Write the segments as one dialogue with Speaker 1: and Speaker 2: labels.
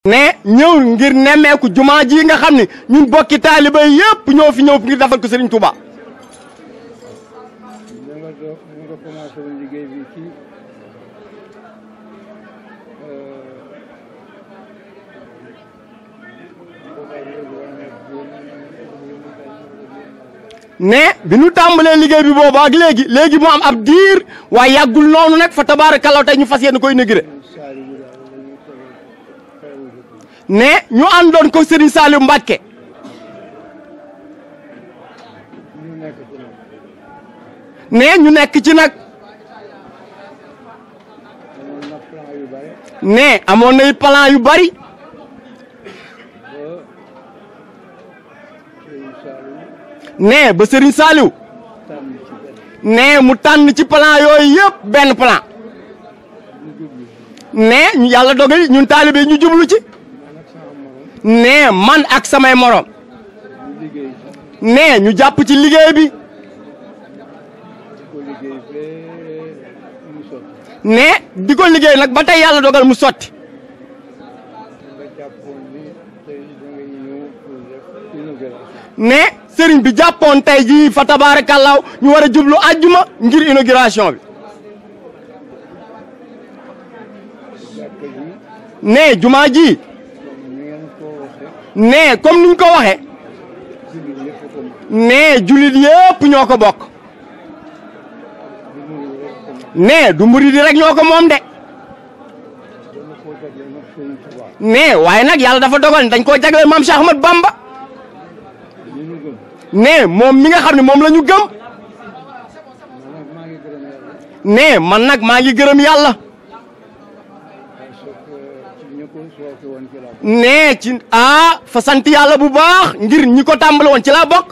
Speaker 1: ne ñëw ngir nemmeeku jumaa ji nga xam ne ñun bokki taaliba yépp ñoo fi ñëw ngir defal ko Serigne Touba. ne bi ñu tàmbalee liggéey bi boobu ak léegi mu am ab diir waaye yàggul noonu nag fa tabaarakallaa tey ñu fas yéene koy inauguré. ne ñu àndoon ko Serigne Saliou Mbacke. ne ñu nekk ci nag. ne amoon nay plan yu bari. ne ba Serigne Saliou. ne mu tànn ci plan yooyu yëpp benn plan. ne yàlla dogal ñun taalibe ñu jublu ci. ne man ak samay morom. ne ñu jàpp ci liggéey bi. ne di ko liggéey nag ba tey yàlla dogal mu sotti. ne sëriñ bi jàppoon tey jii fa tabaarakallaaw ñu war a jublu àjjuma ngir inauguration bi. ne jumaa ji. ne comme niñ ko waxee. ne jullit yépp ñoo ko bokk. ne du murid rek ñoo ko moom de. ne waaye nag yàlla dafa dogal dañ koo jagleel maam Cheikh Ahmad Bamba. ne moom mi nga xam ne moom la ñu gëm. ne man nag maa ngi gërëm yàlla. ne ci fa sant yàlla bu baax ngir ñi ko tàmbali woon ci laa bokk.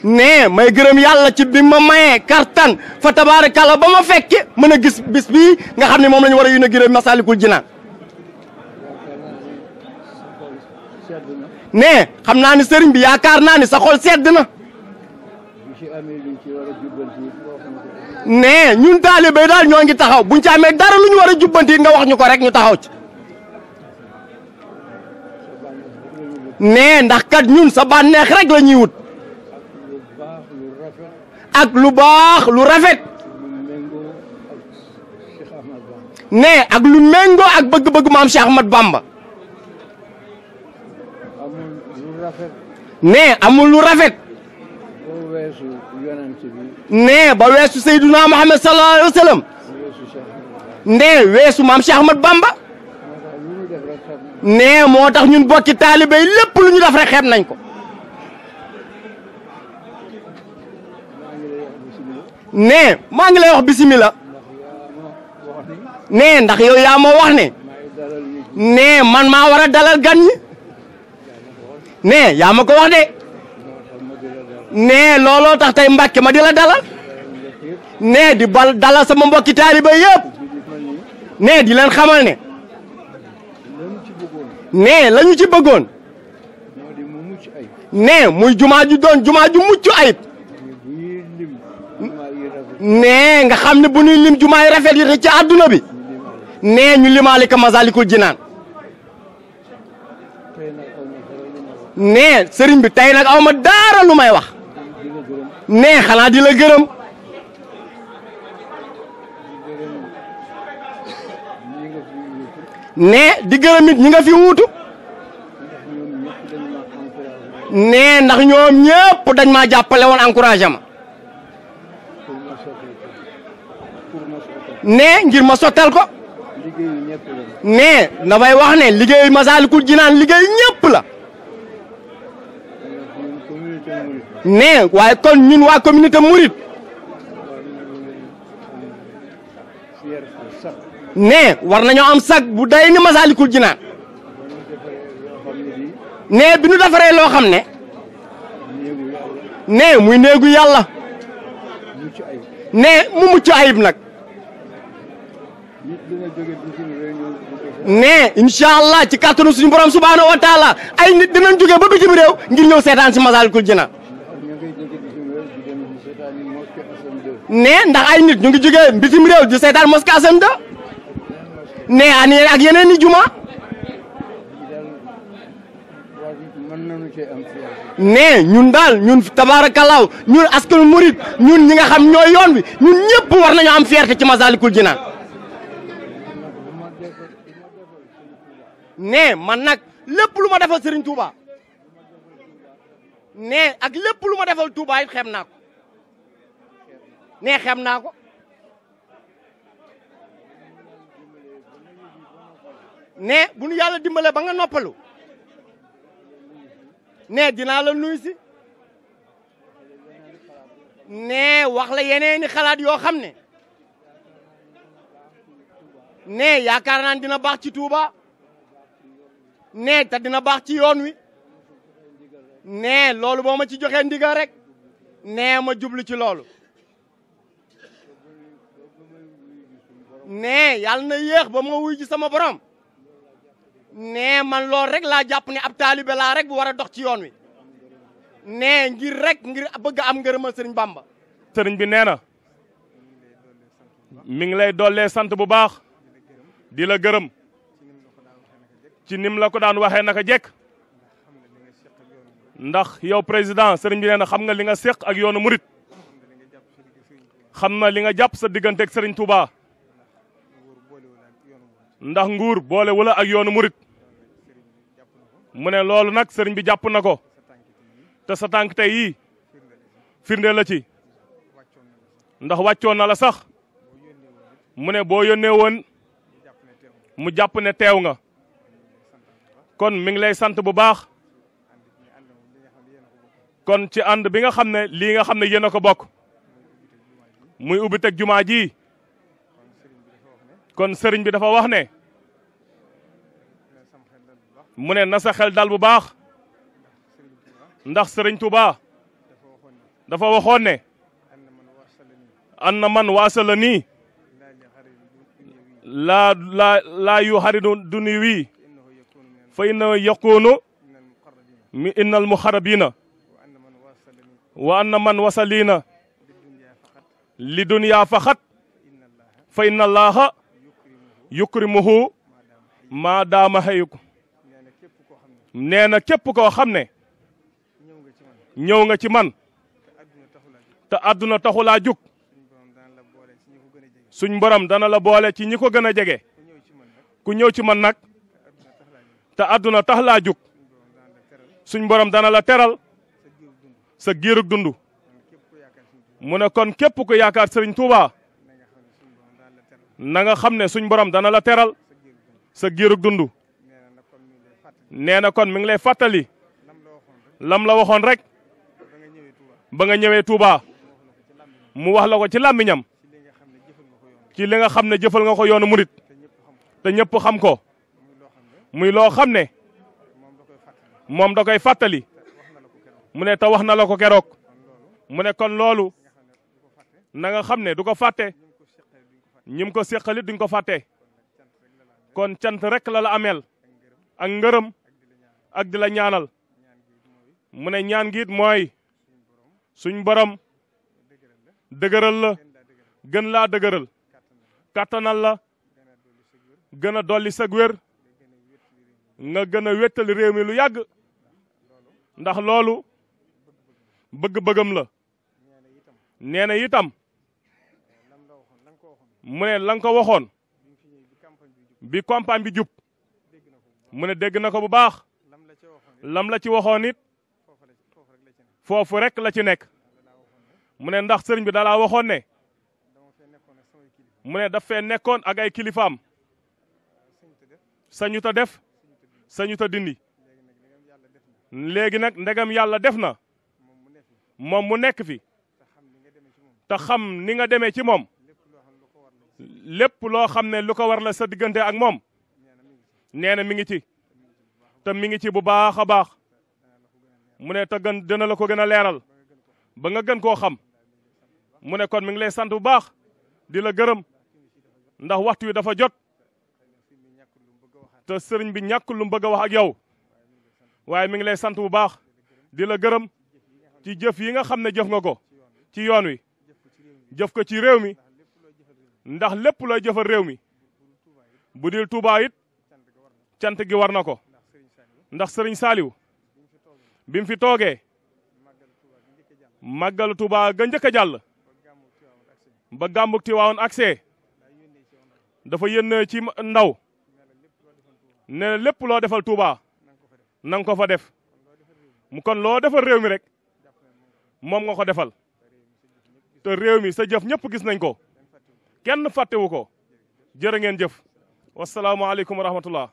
Speaker 1: ne may gërëm yàlla ci bi ma mayee kartan fa tabaarakalla ba ma fekke mën a gis bis bii nga xam ne moom la ñu war a inauguré Massalikul Jinaan. ne xam naa ni sëriñ bi yaakaar naa ni sa xol sedd na. ne ñun taalibe daal ñoo ngi taxaw buñ ci amee dara lu ñu war a jubbanti nga wax ñu ko rek ñu taxaw ci. ne ndax kat ñun sa bànneex rek la ñuy wut. ak lu baax lu rafet. ne ak lu méngoo ak bëgg-bëgg maam Cheikh Ahmad Bamba. ne amul lu rafet. ne ba weesu Seydina Muhammad sallallahu alayhi wa sallam. ne weesu maam Cheikh Ahmad Bamba. ne moo tax ñun bokki taalibe yi lépp lu ñu def rek xeeb nañ ko. ne maa ngi lay wax bisimilah. ne ndax yow yaa ma wax ne. ne man maa war a dalal gan ñi. ne yaa ma ko wax de. ne looloo tax tey Mbàkke ma di la dalal. ne di dalal sama mbokki taaliba yëpp. ne di leen xamal ne. ne la ñu ci bëggoon. ne muy jumaa ju doon jumaa ju mucc ayib. ne nga xam ne bu ñuy lim jumaa yi rafet yi ci àdduna bi. ne ñu limaale ko Massalikul Jinaan. ne sëriñ bi tey nag aw ma dara lu may wax. ne xanaa di la gërëm. ne di gërëm it ñi nga fi wuutu. ne ndax ñoom ñëpp dañ maa jàppale woon encouragé ma. ne ngir ma sottal ko. ne dafay wax ne liggéeyu Massalikul Jinaan liggéey ñëpp la. ne waaye kon ñun waa communauté Mouride. ne war nañoo am sag bu day ni Massalikul Jinaan. ne bi nu defaree loo xam ne. ne muy néegu yàlla. ne mu mucc ayib nag. ne incha allah ci kàttanu suñu borom subhaanahu wa taala ay nit dinañ jógee ba bitim réew ngir ñëw seetaan si Massalikul Jinaan. ne ndax ay nit ñu ngi jógee bitim réew di seetaan mosquée Assane II. ne ak yeneen i juma ne ñun daal ñun tabaarakallaahu ñun askanu murid ñun ñi nga xam ñooy yoon wi ñun ñëpp war nañu am fierté ci Massalikul Jinaan ne man nag lépp lu ma defal Serigne Touba ne ak lépp lu ma defal Touba it xem naa ko ne xem naa ko ne bu nu yàlla dimbalee ba nga noppalu ne dinaa la nuyu si ne wax la yeneeni xalaat yoo xam ne yaakaar naan dina baax ci Touba ne te dina baax ci yoon wi ne loolu boo ma ci joxee ndigal rek ne ma jublu ci loolu ne yàlla na yéex ba ma wuy ji sama borom ne man loolu rek laa jàpp ne ab taalibe laa rek bu war a dox ci yoon wi ne ngir bëgg am ngërëmal sëriñ Bamba.
Speaker 2: sëriñ bi nee na mi ngi lay dollee sant bu baax di la gërëm ci nim la ko daan waxee naka jekk ndax yow président sëriñ bi nee na xam nga li nga séq ak yoonu murit xam na li nga jàpp sa diggante ak sëriñ Touba ndax nguur boole wala ak yoonu murit mu ne loolu nag sëriñ bi jàpp na ko te sa tànk tey yii firnde la ci ndax wàccoon na la sax mu ne boo yónnee woon mu jàpp ne teew nga kon mi ngi lay sant bu baax kon ci ànd bi nga xam ne lii nga xam ne yéen a ko bokk muy ubbiteg jumaa ji kon sëriñ bi dafa wax ne mu ne na sa xel dal bu baax ndax sëriñ Touba dafa waxoon ne an na man waasala nii laa yu xaridu duni wii fa inna yakunu mi innal muxarabina wa anna man wasalina li dunya faxat fa inna allaha yukrimuhu maa daama xëyuk nee na képp koo xam ne ñëw nga ci man te àdduna taxulaa jug suñ borom dana la boole ci ñi ko gën a jege ku ñëw ci man nag te àdduna tax laa jug suñ borom dana la teral sa giirug dund mu ne kon képp ku yaakaar sëriñ Touba na nga xam ne suñ borom dana la teral sa giirug dund nee na kon mi ngi lay fàttali lam la waxoon rek ba nga ñëwee Touba mu wax la ko ci làmmiñam ci li nga xam ne jëfal nga ko yoonu murit te ñëpp xam ko muy loo xam ne moom da koy fàttali mu ne te wax na la ko keroog mu ne kon loolu na nga xam ne du ko fàtte ñim ko séqalit duñ ko fàtte kon cant rek la la ameel ak ngërëm ak di la ñaanal mu ne ñaan giit mooy suñ borom dëgëral la gën laa dëgëral kàttanal la gën a dolli sag wér nga gën a wéttali réew mi lu yàgg ndax loolu bëgg-bëggam la nee na itam mu ne la nga ko waxoon bi campagne bi jub mu ne dégg na ko bu baax lam la ci waxoon it foofu rek la ci nekk mu ne ndax sëriñ bi dalaa waxoon ne mu ne daf fee nekkoon ak ay kilifaam sañu ta def sañu ta dindi léegi nag ndegam yàlla def na moom mu nekk fi te xam ni nga demee ci moom lépp loo xam ne lu ko war la sa diggante ak moom nee na mi ngi ci te mi ngi ci bu baax a baax mu ne te gën dina la ko gën a leeral ba nga gën koo xam mu ne kon mi ngi lay sant bu baax di la gërëm ndax waxtu wi dafa jot te sëriñ bi ñàkkul lu mu bëgg a wax ak yow waaye mi ngi lay sant bu baax di la gërëm ci jëf yi nga xam ne jëf nga ko ci yoon wi jëf ko ci réew mi ndax lépp looy jëfal réew mi bu dil Touba it cant gi war na ko ndax Serigne Saliou bi mu fi toogee màggalu Touba ga njëkk a jàll ba gàmbug Tiwaawoon accès dafa yónnee ci ndaw ne lépp loo defal Touba nanga ko fa def mu kon loo defal réew mi rek moom nga ko defal te réew mi sa jëf ñëpp gis nañ ko kenn fàttewu ko jërë ngeen jëf wassalaamu aleykum wa rahmatullah